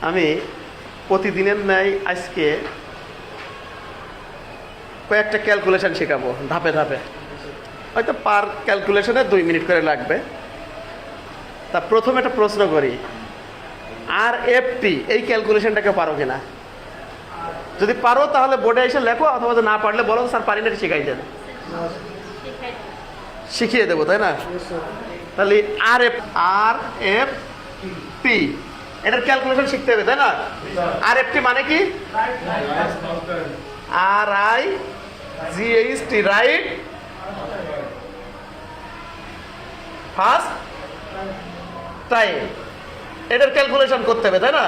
আমি প্রতিদিনের ন্যায় আজকে কয়েকটা ক্যালকুলেশন শেখাবো ধাপে ধাপে, হয়তো পার ক্যালকুলেশনে 2 মিনিট করে লাগবে। তা প্রথমে একটা প্রশ্ন করি, আর এফ টি এই ক্যালকুলেশনটাকে পারো কিনা? যদি পারো তাহলে বোর্ডে এসে লেখো, অথবা না পারলে বলো স্যার পারি না, শিখাই দেন, শিখিয়ে দেবো, তাই না? তাহলে আর এফ টি এটার ক্যালকুলেশন শিখতে হবে, তাই না? আর এফ টি মানে কি? R I G H T, right first time. এটার ক্যালকুলেশন করতে হবে, তাই না?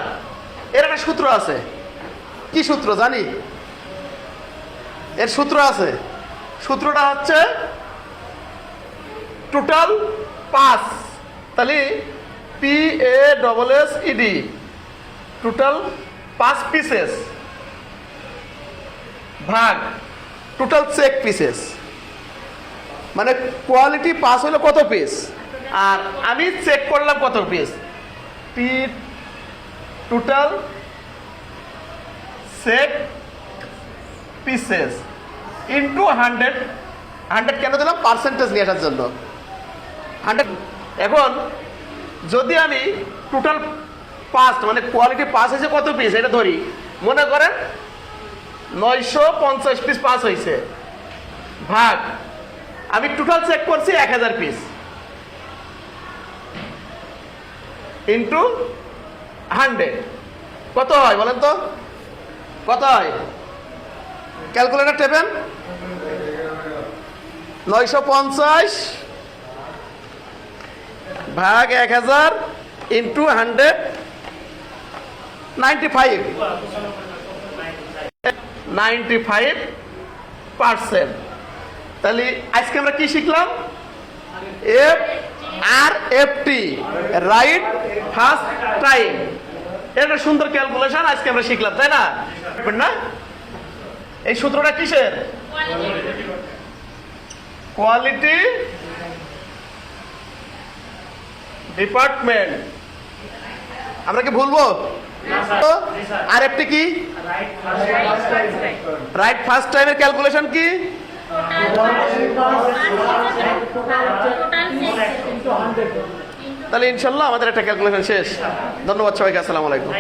এর একটা সূত্র আছে। কি সূত্র জানি? এর সূত্র আছে। সূত্রটা হচ্ছে টোটাল পাস। তাহলে P A double S E D, total 5 pieces ভাগ টোটাল চেক পিসেস, মানে কোয়ালিটি পাস হলো কত পিস, আর আমি চেক করলাম কত piece. P total check pieces into 100। 100 কেন দিলাম? পার্সেন্টেজ নিয়ে আসার জন্য 100। এখন যদি আমি টোটাল পাস মানে কোয়ালিটি পাস হয়েছে কত পিস এটা ধরি, মনে করেন 950 পিস পাস হয়েছে, ভাগ আমি টোটাল চেক করছি 1000 পিস, ইন্টু 100 কত হয় বলেন তো? কত হয়? ক্যালকুলেটর টেপেন। 950 ভাগ 1000 ইন্টু 100, 95%। তাহলে আজকে আমরা কি শিখলাম? F R F T, right first time. এটা সুন্দর ক্যালকুলেশন আজকে আমরা শিখলাম, তাই না? না, এই সূত্রটা কিসের? Quality department. আমরা কি ভুলবো? আর এফ টি কি? রাইট ফার্স্ট টাইমের ক্যালকুলেশন কি? তাহলে ইনশাল্লাহ আমাদের একটা ক্যালকুলেশন শেষ। ধন্যবাদ সবাইকে, আসসালামু আলাইকুম।